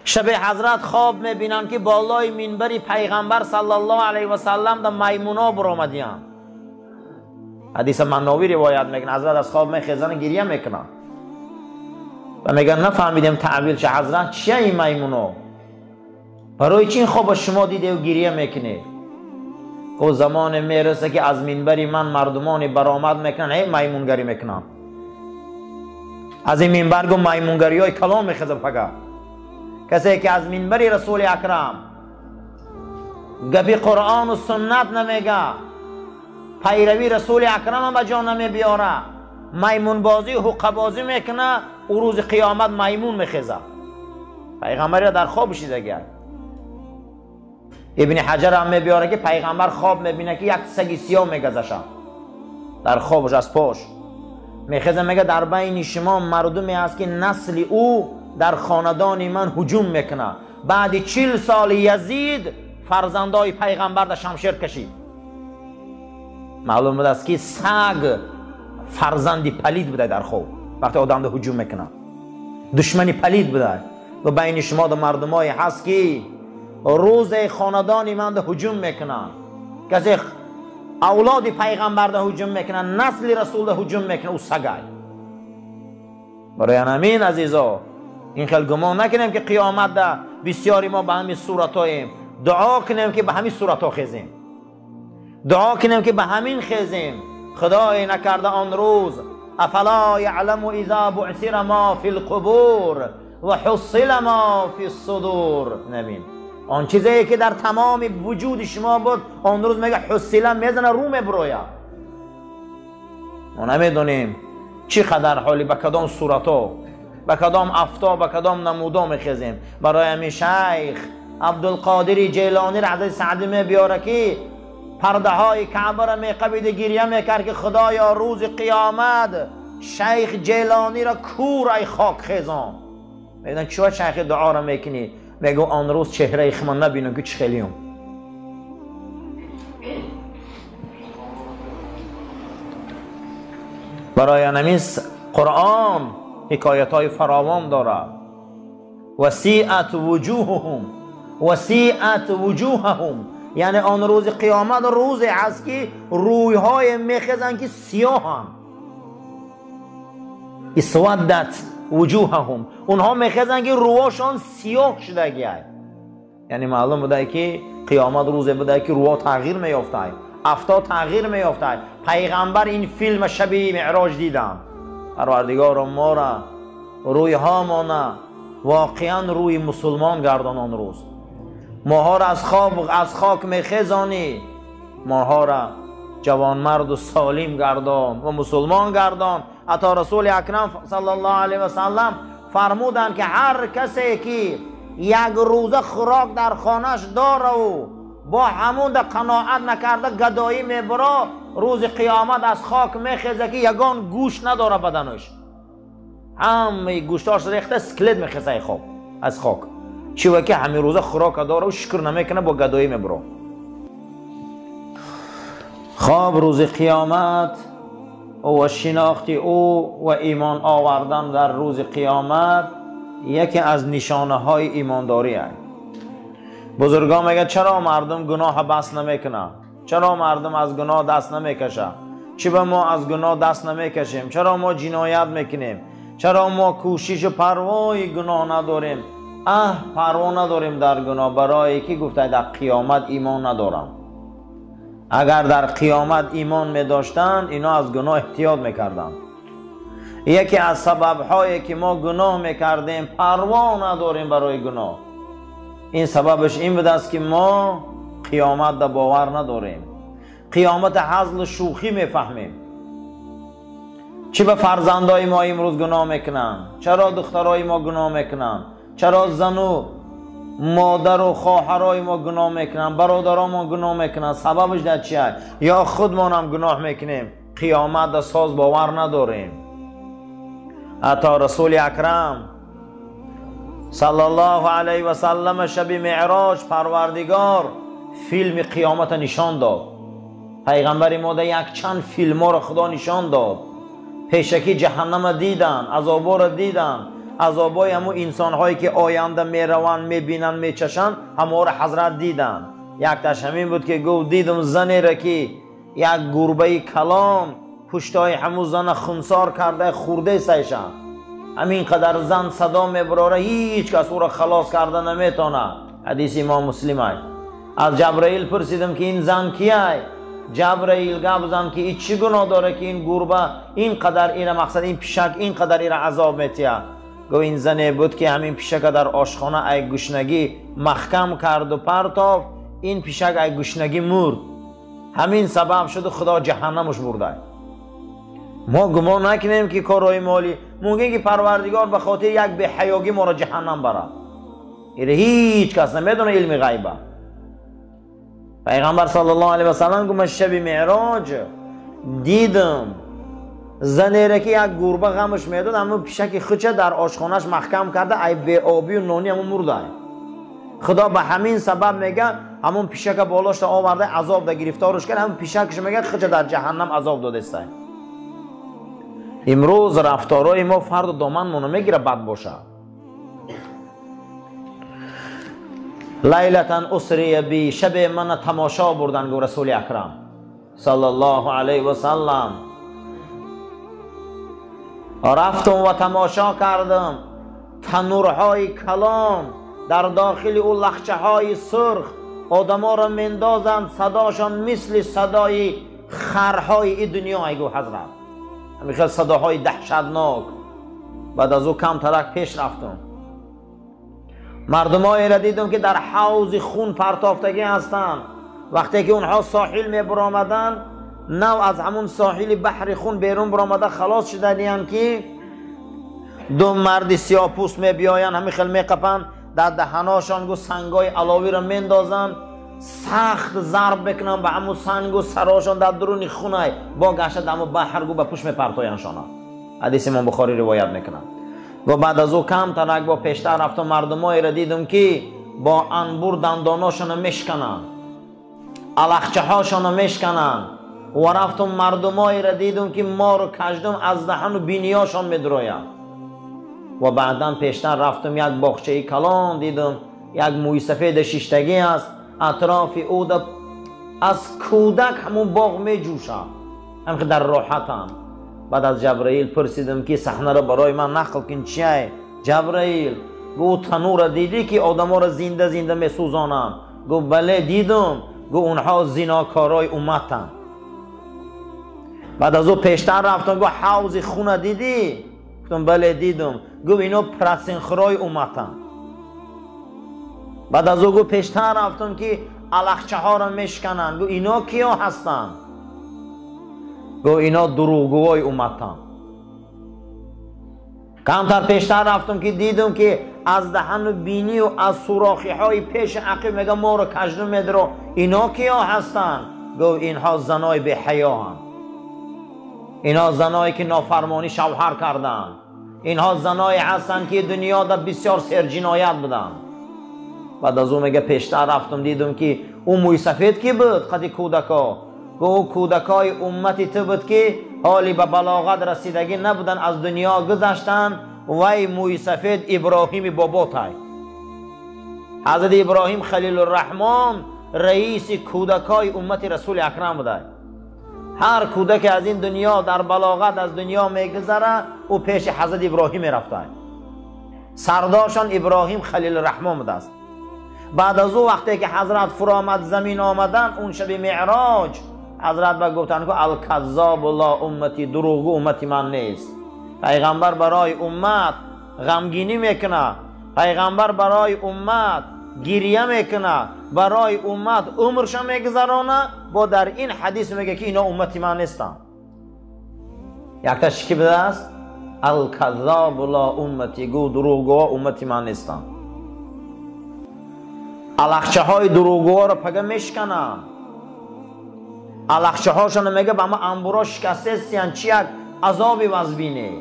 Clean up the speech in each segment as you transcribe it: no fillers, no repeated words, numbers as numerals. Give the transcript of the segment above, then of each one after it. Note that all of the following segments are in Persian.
شب حضرت خواب میبینن که بالای منبر پیغمبر صلی الله علیه و سلم در میمونا برآمدیان. حدیث مناوی روایت میکنه حضرت از خواب میخیزن گریه میکنن و میگن نفهمیدیم تعبیر چه حضرت چیه این میمونا، برای چی این خواب شما دیده و گریه میکنه؟ او زمان میرسه که از منبری من مردمانی برآمد میکنن هی میمونگری میکنن، از این منبر گو میمونگری های کلام میخیزه. فقط کسی که از منبری رسول اکرم گپی قرآن و سنت نمیگه، پیروی رسول اکرم هم به جا نمیبیاره، میمون بازی و حقه بازی میکنه، او روز قیامت میمون میخیزه. پیغمبر را در خوابش دیده. ابن حجر هم میبیاره که پیغمبر خواب میبینه که یک سگ سیاه میگذشه در خوابش از پاش میخیزه، میگه در بین شما مردمی هست که نسل او در خاندان من هجوم میکنه. بعد 40 سال یزید فرزندای پیغمبر در شمشیر کشید. معلوم بود است که سگ فرزندی پلید بوده در خواب وقتی آدم در هجوم میکنه، دشمنی پلید بوده. و بین شما در مردمایی هست که روز خاندان من در هجوم میکنن، کسی اولاد پیغمبر در هجوم میکنن، نسل رسول در هجوم میکنه، او سگای. برای همین عزیزا این خیلی گمان نکنیم که قیامت در بسیاری ما به همین صورت هاییم. دعا کنیم که به همین صورت ها خیزیم، دعا کنیم که به همین خیزیم. خدای نکرده آن روز افلا یعلم اذا بعثر ما فی القبور و حصل ما فی الصدور. نبین آن چیزی که در تمام وجود شما بود آن روز میگه حصله میزنه رو میبرویا. ما نمیدونیم چی قدر حالی به کدام صورتا، به کدام افتا، به کدام نمودا میخیزیم. برای همین شیخ عبدالقادر جیلانی را حضرت سعدی میبیاره که پرده های کعبه را میقبید گریه میکرد که خدایا روز قیامت شیخ جیلانی را کور ای خاک خیزان. میدونن چوه شیخ دعا را میکنی؟ میگو آن روز چهره خمان نبینم که چه خیلیم. برای همین قرآن حکایت های فراوان داره. وسیعت وجوههم، وسیعت وجوههم، یعنی آن روز قیامت روزی هست که روی های میخیزن که سیاهن. اسودت وجوههم، اونها میخیزن که رواشان سیاه شده گیه. یعنی معلوم بوده که قیامت روزی بوده که روها تغییر میافته، افتا تغییر میافته. پیغمبر این فیلم شب معراج دیدن. پروردگار ما را روی ها مانه واقعا روی مسلمان گردان. آن روز ماها را از خاک میخیزانی، ماها را جوان مرد و سالم گردان و مسلمان گردان. حتی رسول اکرم صلی الله علیه و سلم فرمودند که هر کسی که یک روزه خوراک در خانهش داره و با همون در قناعت نکرده گدایی میبره، روز قیامت از خاک میخیزه که یگان گوش نداره بدنش، همه گوشتاش ریخته اسکلت میخیزه خواب از خاک. چیوه که همین روزه خوراک داره و شکر نمیکنه با گدایی میبره. خواب روز قیامت و شناخت او و ایمان آوردن در روز قیامت یکی از نشانه های ایمانداری است. بزرگان میگه چرا مردم گناه بس نمیکنه؟ چرا مردم از گناه دست نمیکشه؟ چرا ما از گناه دست نمیکشیم؟ چرا ما جنایت میکنیم؟ چرا ما کوشش و پروای گناه نداریم؟ پروا نداریم در گناه، برای که گفته در قیامت ایمان ندارم. اگر در قیامت ایمان می داشتن اینا از گناه احتیاط میکردن. یکی از سبب هایی که ما گناه میکردیم پروا نداریم برای گناه، این سببش این بوده است که ما قیامت در باور نداریم. قیامت هزل و شوخی میفهمیم. چی به فرزندای ما امروز گناه میکنن؟ چرا دخترای ما گناه میکنن؟ چرا زن و مادر و خواهرای ما گناه میکنن؟ برادران ما گناه میکنن؟ سببش در چیه؟ یا خودمان هم گناه میکنیم؟ قیامت در ساز باور نداریم. حتی رسول اکرم صلی الله علیه و سلم شب معراج پروردگار فیلم قیامت نشان داد. پیغمبر ما در یک چند فیلم را خدا نشان داد. پیشکی جهنم دیدن، عذابا را دیدن، عذابای همون انسان هایی که آینده میروند میبینن میچشن همه را حضرت دیدن. یک تاش همین بود که گفت دیدم زنی را که یک گربه کلام پشتای همون زن خونسار کرده خورده سایشن. همین قدر زن صدا میبراره هیچ کس او را خلاص کرده نمیتونه. حدیث امام مسلم ای. از جبرائیل پرسیدم که این زن کیه؟ جبرائیل گفت زن که چی گناه داره که این گربه این قدر اینا مقصد این پیشک این قدر اینا عذاب میتیه؟ گفت این زنی بود که همین پیشک در آشخانه ای گشنگی محکم کرد و پرتاف، این پیشک ای گشنگی مرد، همین سبب شد خدا جهنمش برده. ما گمان نکنیم که کارهای مالی ممکنه که پروردگار به خاطر یک بی حیاگی ما را جهنم بره. این هیچ کس نمیدونه، علم غیبه. پیغمبر صلی الله علیه و سلم گفت من شب معراج دیدم زنی را که یک گربه غمش میداد اما پیشک خچه در آشخانهش محکم کرده ای بی آبی و نانی همون مرده. خدا به همین سبب میگه همون پیشک بالاش آورده عذاب ده گرفتارش کرد، همون پیشکش میگه خچه در جهنم عذاب داده است. امروز رفتارای ما فرد دامن ما نمیگیره بد باشه. لیلتن اسری بی، شب من تماشا بردن گو رسول اکرم صلی الله علیه و سلم. رفتم و تماشا کردم تنورهای کلام در داخل او لخچه های سرخ آدما را مندازند صداشان مثل صدای خرهای این دنیا. ای گو حضرت همین خیلی صداهای دهشتناک. بعد از او کم ترک پیش رفتم، مردمایی را دیدم که در حوض خون پرتافتگی هستند. وقتی که اونها ساحل می برآمدن نو از همون ساحل بحر خون بیرون برآمده خلاص شدن که دو مرد سیاه پوست می بیاین همین خیلی می قپن در دهناشان گو سنگای علاوی را میندازن سخت ضرب بکنن به همون سنگ و سراشان در درون خونه با گشت همون بحر گو به پوش می پرتاینشان. حدیث امام بخاری روایت میکنن. و بعد از او کم تنک با پیشتر رفتم مردمایی را دیدم که با انبور دنداناشان میشکنن علخچه هاشان میشکنن. و رفتم مردمایی را دیدم که ما رو کشدم از دهن و بینیاشان میدروید. و بعدا پیشتر رفتم یک باغچه کلان دیدم، یک موی سفید شیشتگی است اطراف او از کودک همون باغ می جوشه همین در راحتم. بعد از جبرائیل پرسیدم که صحنه را برای من نقل کن چیه؟ جبرائیل گو تنور دیدی که آدم ها را زنده زنده می سوزانم؟ گو بله دیدم. گو اونها زناکارای امتن. بعد از او پیشتر رفتم گو حوض خونه دیدی؟ گفتم بله دیدم. گو اینا پرسنخرای امتن. بعد از او گو پیشتر رفتم که علخچه ها را میشکنن. گو اینا کیا هستن؟ گو اینا دروغگوهای امتن. کمتر پیشتر رفتم که دیدم که از دهن و بینی و از سوراخی های پیش عقب میگه ما رو کجنو میدرو. اینا کیا هستن؟ گو اینها زنای به حیا هم. اینا زنایی که نافرمانی شوهر کردن. اینها زنایی هستن که دنیا در بسیار سر جنایت بدن. بعد از اون میگه پیشتر رفتم دیدم که اون موی سفید کی بود؟ قدی کودکا. گو کودکای امتی تو بود که حالی به بلاغت رسیدگی نبودن از دنیا گذشتن. وی موی سفید ابراهیم بابا تای. حضرت ابراهیم خلیل الرحمن رئیس کودکای امت رسول اکرم بوده. هر کودک از این دنیا در بلاغت از دنیا میگذره او پیش حضرت ابراهیم رفته. سردارشان ابراهیم خلیل الرحمن بوده است. بعد از او وقتی که حضرت فرامد زمین آمدن اون شب معراج حضرت با گفتن که الکذاب لا امتی، دروغگو امتی من نیست. پیغمبر برای امت غمگینی میکنه، پیغمبر برای امت گریه میکنه، برای امت عمرش میگذرانه. با در این حدیث میگه که اینا امتی من نیستن. یک تاش کی بوده است؟ الکذاب لا امتی، گو دروغگو امتی من نیستن. علخچه های دروغگو را پگه میشکنن. علخچه هاشون میگه به ما انبورا شکسته سیان چی یک عذابی وزبینه.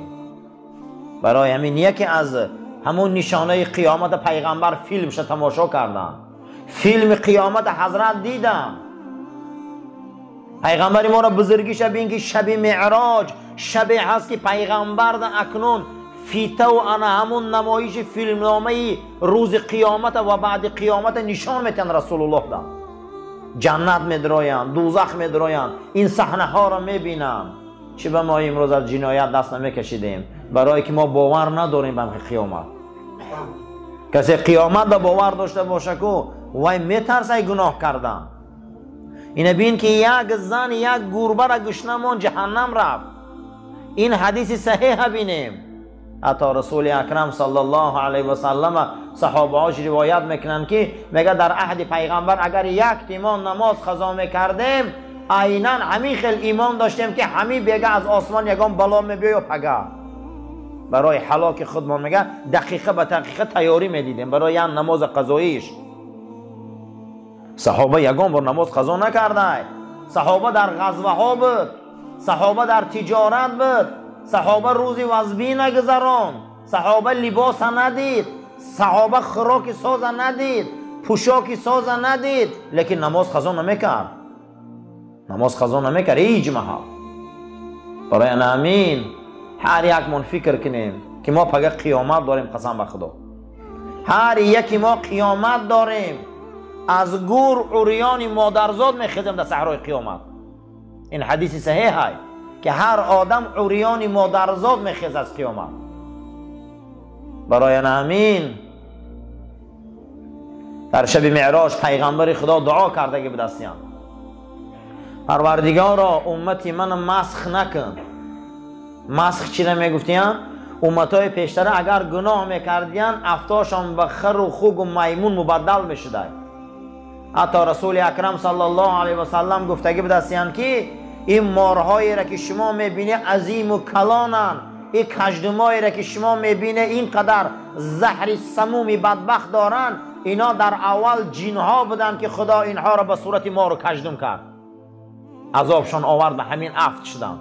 برای همین یکی از همون نشانه قیامت پیغمبر فیلمش تماشا کردن. فیلم قیامت حضرت دیدم. پیغمبر ما را بزرگیش بین که شب معراج شبی هست که پیغمبر در اکنون فیته و انا همون نمایش فیلمنامه روز قیامت و بعد قیامت نشان میتن رسول الله دا. جنت میدراین، دوزخ میدراین، این صحنه ها را میبینن. چی به ما امروز از جنایت دست نمیکشیدیم؟ برای که ما باور نداریم به قیامت. کسی قیامت را باور داشته باشه که وای میترسه گناه کردن. این بین که یک زن یک گربه را گشنمون جهنم رفت. این حدیث صحیح بینیم. حتی رسول اکرم صلی الله علیه و سلم صحابه هاش روایت میکنن که میگه در عهد پیغمبر اگر یک تیمان نماز قضا میکردیم عیناً همین خیل ایمان داشتیم که همین بیگه از آسمان یگان بلا میبیه و پگه برای هلاک خودمان. میگه دقیقه به دقیقه تیاری میدیدیم برای این نماز قضاییش. صحابه یگان بار نماز قضا نکرده. صحابه در غزوه ها بود، صحابه در تجارت بود، صحابه روزی وظیفه نگذران، صحابه لباس ندید، صحابه خوراک ساز ندید، پوشاک ساز ندید، لیکن نماز قضا نمیکرد. نماز قضا نمیکرد هیچ محل. برای همین هر یک من فکر کنیم که ما پگه قیامت داریم. قسم به خدا هر یکی ما قیامت داریم. از گور عریان مادرزاد میخیزیم در صحرای قیامت. این حدیث صحیح است که هر آدم عریان مادرزاد میخیز از قیامت. برای همین در شب معراج پیغمبر خدا دعا کرده که بدستیان پروردگارا امتی من مسخ نکن. مسخ چی را میگفتیان؟ امتای پیشتر اگر گناه میکردیان افتاشان به خر و خوک و میمون مبدل میشده. حتی رسول اکرم صلی الله علیه و سلم گفتگی بدستیان که این مارهایی را که شما میبینی عظیم و کلانن، این کژدمایی را که شما میبینی اینقدر زهر سمومی بدبخت دارن، اینا در اول جنها بودن که خدا اینها را به صورت مار و کژدم کرد. عذابشان آورد به همین افت شدن.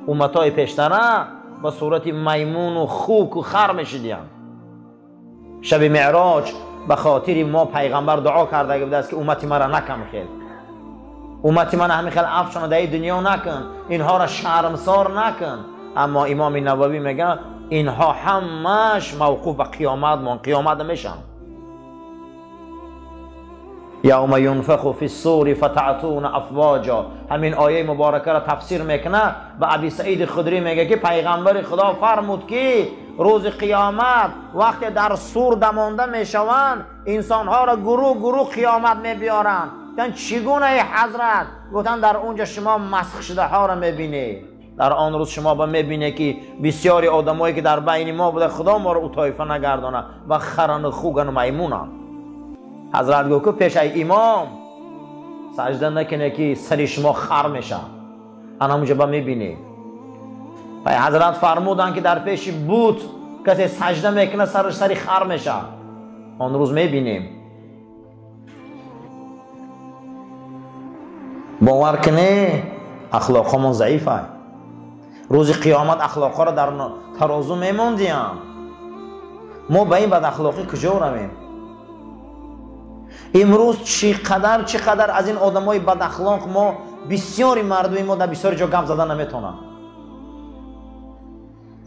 امتای پیشتره به صورت میمون و خوک و خر میشدن. شب معراج به خاطر ما پیغمبر دعا کرده بوده است که امتی مرا نکم خیل، امتی من همین خیل افشان در دنیا نکن، اینها را شرمسار نکن. اما امام نووی میگه اینها همش موقوف به قیامت میشن. یوم ینفخ فی الصور فتعتون افواجا. همین آیه مبارکه را تفسیر میکنه. به ابی سعید خدری میگه که پیغمبر خدا فرمود که روز قیامت وقتی در صور دمانده میشوند انسان ها را گروه گروه قیامت میبیارن. گفتن چگونه ای حضرت؟ گفتن در اونجا شما مسخ شده ها را میبینی. در آن روز شما با میبینی که بسیاری آدمایی که در بین ما بوده خدا ما را او طایفه نگردانه و خرن خوگن و میمونن. حضرت گفت که پیش ای امام سجده نکنه که سری شما خر میشه. انا اونجا با میبینی. و حضرت فرمودن که در پیش بوت کسی سجده میکنه سرش سری خر میشه. آن روز میبینیم. باور کنه اخلاقمون ضعیفه. روز قیامت اخلاقا را در ترازو میموندیم. ما به این بد اخلاقی کجا رویم؟ امروز چقدر از این آدمای بد اخلاق ما بسیاری مردمی ما در بسیاری جا گپ زدن نمیتونن.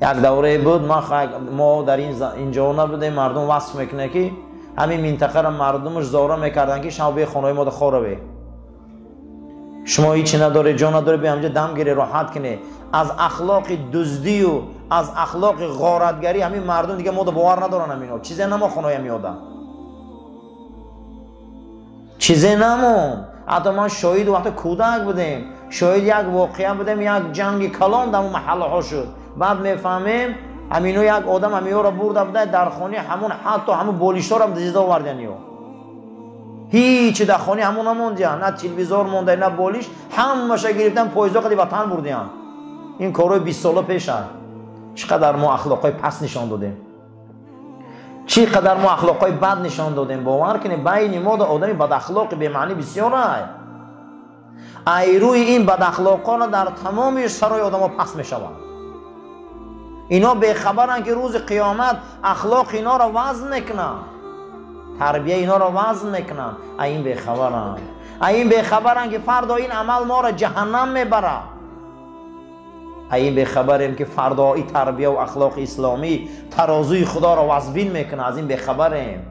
یک دوره بود ما در اینجا نبودیم، مردم وصف میکنه که همین منطقه را مردمش زاره میکردن که شما به خانه ما در خوره شما هیچی نداره جا نداره به همجا دم گیره راحت کنه. از اخلاق دزدی و از اخلاق غارتگری همین مردم دیگه ما باور ندارن. همینا چیزی نما خانه میادن، چیزی نمون. حتی من شاهد وقت کودک بودیم، شاهد یک واقعه بودیم، یک جنگ کلان در محله ها شد. بعد میفهمیم همینو یک آدم همیو را برده بوده در خانه همون، حتی همون بولیشتا را هم دزدیده آوردن. هیچ در خانه همون نموندن، نه تلویزور مونده نه بولیش، همش گرفتن پاییزا قدی وطن بردن. این کارو 20 سال پیش است. چقدر ما اخلاقای پس نشان دادیم، چقدر ما اخلاقای بد نشان دادیم. باور کنید بین ما در آدمی بد اخلاق به معنی بسیار است. ایروی این بد اخلاقان در تمام سرای آدم‌ها پس میشوند. اینا به خبرن که روز قیامت اخلاق اینا را وزن میکنن، تربیه اینا را وزن میکنن. این به خبرن، این به خبرن که فردا این عمل ما را جهنم میبره. این بخبریم که فردا این تربیه و اخلاق اسلامی ترازوی خدا را وزبین میکنه. از این بخبریم.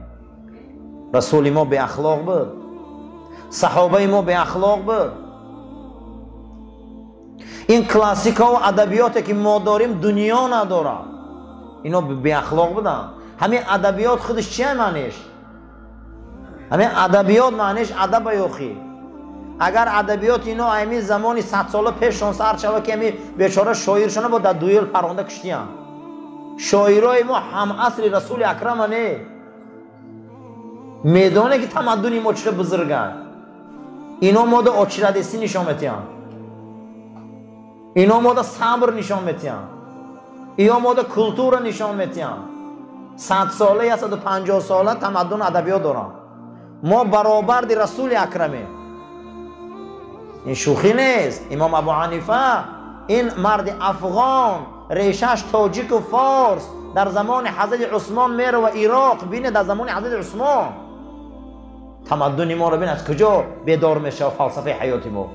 رسول ما به اخلاق بود، صحابه ما به اخلاق بود. این کلاسیک ها و ادبیاتی که ما داریم دنیا نداره، اینا به اخلاق بودن. همین ادبیات خودش چیه معنیش؟ همین ادبیات معنیش ادب یوخی. اگر ادبیات اینا همین زمانی 100 سال پیش شون سر شوه که همین بیچاره شاعرشونه با در دویل پرونده کشتیان. شاعرای ما هم عصر رسول اکرم نه میدونه که تمدنی ما چه بزرگن. اینا ما دا اچردسی نشان میتیان، اینا ما دا صبر نشان میتیان، اینا ما دا کلتور نشان میتیان. 100 ساله یا 150 ساله تمدن ادبیات دارن. ما برابر دی رسول اکرمه. این شوخی نیست. امام ابو حنیفه این مرد افغان ریشش تاجیک و فارس در زمان حضرت عثمان میره و عراق بینه. در زمان حضرت عثمان تمدن ما رو بین از کجا بیدار میشه و فلسفه حیاتی ما.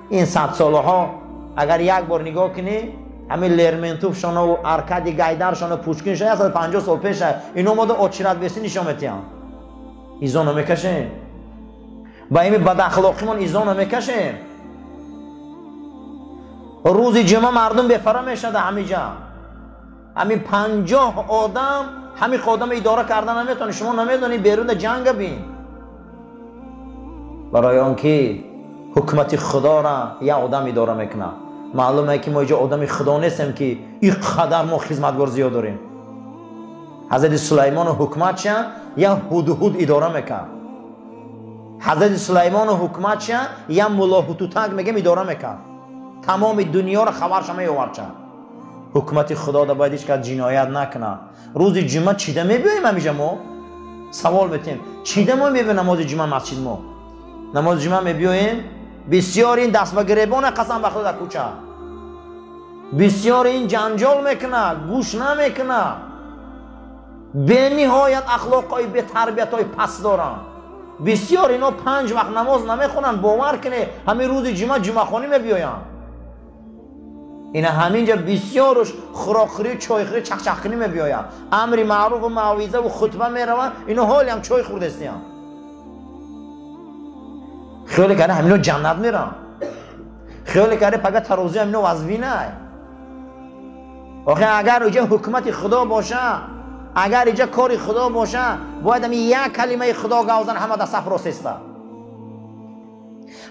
این 100 ساله ها اگر یک بار نگاه کنی همین لرمنتوف شانه و ارکادی گایدر شانه پوشکین شانه 150 سال پیشه اینو ما دا اچرت بیستی نشان میتیم. ایزانو میکشیم با این بد اخلاقیمون، ایزانو میکشیم. روز جمعه مردم بفرا میشه در همین جا. همین 50 آدم همین خادم اداره کردن نمیتونه. شما نمیدونی بیرون جنگ بین. برای آنکه حکمت خدا را یا آدم اداره میکنه. معلومه که ما اینجا آدم خدا نیستیم که این قدر ما خدمتگار زیاد داریم. حضرت سلیمان حکمت چه یا هدهد اداره میکنه. حضرت سلیمان حکمت چه یا ملا هتوتک میگه اداره میکنه. تمام دنیا را خبرش میآورد. حکمت خدا را باید که جنایت نکنه. روز جمعه چیده میبینیم همیشه ما سوال میتیم چیده ما میبینیم نماز جمعه مسجد ما. نماز جمعه میبینیم بسیار این دست به گریبان قسم بخدا در کوچه. بسیار این جنجال میکنه، گوش نمیکنه. به نهایت اخلاقای به تربیت های پس دارن. بسیار اینا 5 وقت نماز نمیخونن. باور کنه همین روز جمعه جمعه خانی میبیاین. اینا همینجا بسیارش خوراکخوری چایخوری چخچخکنی میبیاین. امر معروف و موعظه و خطبه میرون. اینا حالی هم چای خورده استیان. خیلی کنه همینا جنت میرن. خیلی کنه فقط ترازی همینا وزوی نه. آخه اگر اینجا حکمت خدا باشه، اگر اینجا کاری خدا باشه، باید همین یک کلمه خدا گوزن همه در صف راست است.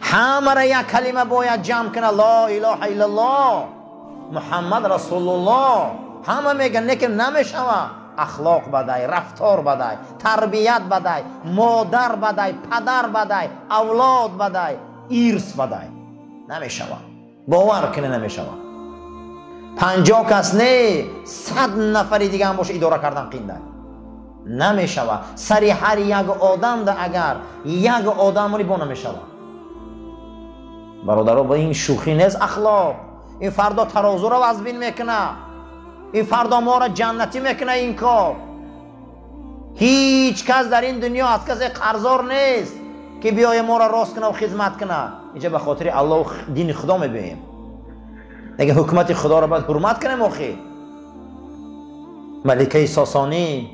همه را یک کلمه باید جمع کنه. لا اله الا الله محمد رسول الله. همه میگن لیکن نمیشوه. اخلاق بدای، رفتار بدای، تربیت بدای، مادر بدای، پدر بدای، اولاد بدای، ایرث بدای. نمیشوه. باور کنه نمیشوه. 50 کس نه 100 نفری دیگه هم باشه اداره کردن قینده نمیشوه. سری هر یک آدم ده اگر یک آدم رو با نمیشوه. برادرها با این شوخی نیست اخلاق. این فردا ترازو رو وزبین میکنه. این فردا ما را جنتی میکنه. این کار هیچ کس در این دنیا از کسی قرضدار نیست که بیای ما را راست کنه و خدمت کنه. اینجا به خاطر الله و دین خدا میبینیم. اگه حکمت خدا را باید حرمت کنیم. آخی ملکه ساسانی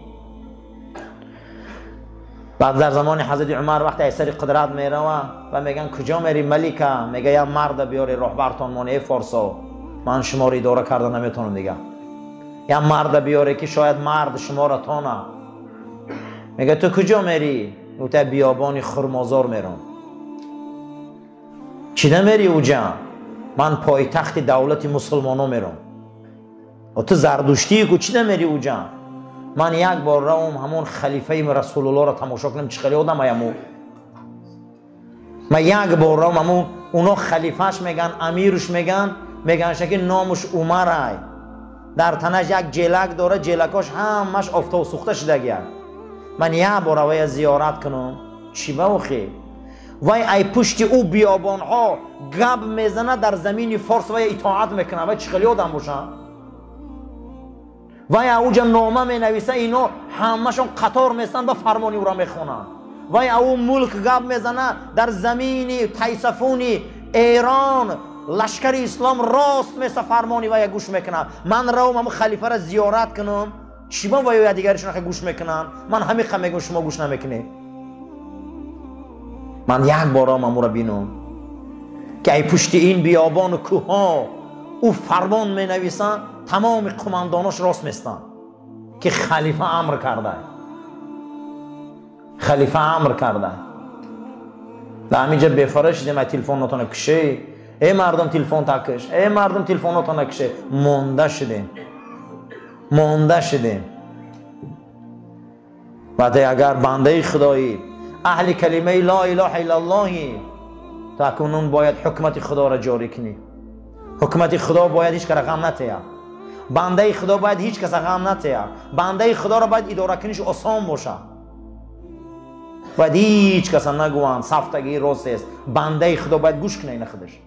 بعد در زمان حضرت عمر وقتی ایسر قدرت میره و میگن کجا میری ملکه؟ میگه یا مرد بیاری رهبرتان مانه فارسا، من شما را اداره کردن نمیتونم دیگه. یا مرد بیاره که شاید مرد شما را تانه. میگه تو کجا میری؟ اوتا بیابانی خرمازار میرم. چیده میری اوجا؟ من پایتخت دولت مسلمانو میرم. و تو زردشتی که چیده میری اوجا؟ من یک بار روم همون خلیفه رسول الله را تماشا کنم. چه خیلی آدم هایمو. من یک بار روم همون اونا خلیفهش میگن امیرش میگن که نامش عمر های. در تنش یک جلک داره. جلکاش همش آفتاب سوخته شده گیه. من یک بار روی زیارت کنم. چی بخی؟ وای ای پشت او بیابان ها گب میزنه در زمین فارس و اطاعت میکنه. وای چه خیلی آدم باشه. وای اوجا نامه می نویسه. اینو همشون قطار میستن به فرمانی او را میخونن. وای او ملک گب میزنه در زمین تیسفونی ایران لشکر اسلام راست مثل فرمانی و گوش میکنن. من روم هم خلیفه را زیارت کنم شما و دیگرشون گوش میکنن، من همین میگم شما گوش نمیکنی. من یک بار هم را بینم که ای پشت این بیابان و کوه ها او فرمان می نویسن، تمام قمانداناش راست میستن که خلیفه امر کرده، خلیفه امر کرده. در همینجا بفرش دیدم ای تلفن نتونه کشه، ای مردم تلفن تکش، ای مردم تلفن نتونه کشه. مونده شدیم. وقتی اگر بنده خدایی اهل کلمه لا اله الا الله تا کنون باید حکمت خدا را جاری کنی. حکمت خدا باید هیچ کس غم نتیه. بنده خدا باید هیچ کس غم نتیه. بنده خدا را باید اداره کنیش آسان باشه. باید هیچ کس نگوان صفتگی راست است. بنده خدا باید گوش کنه این خودش.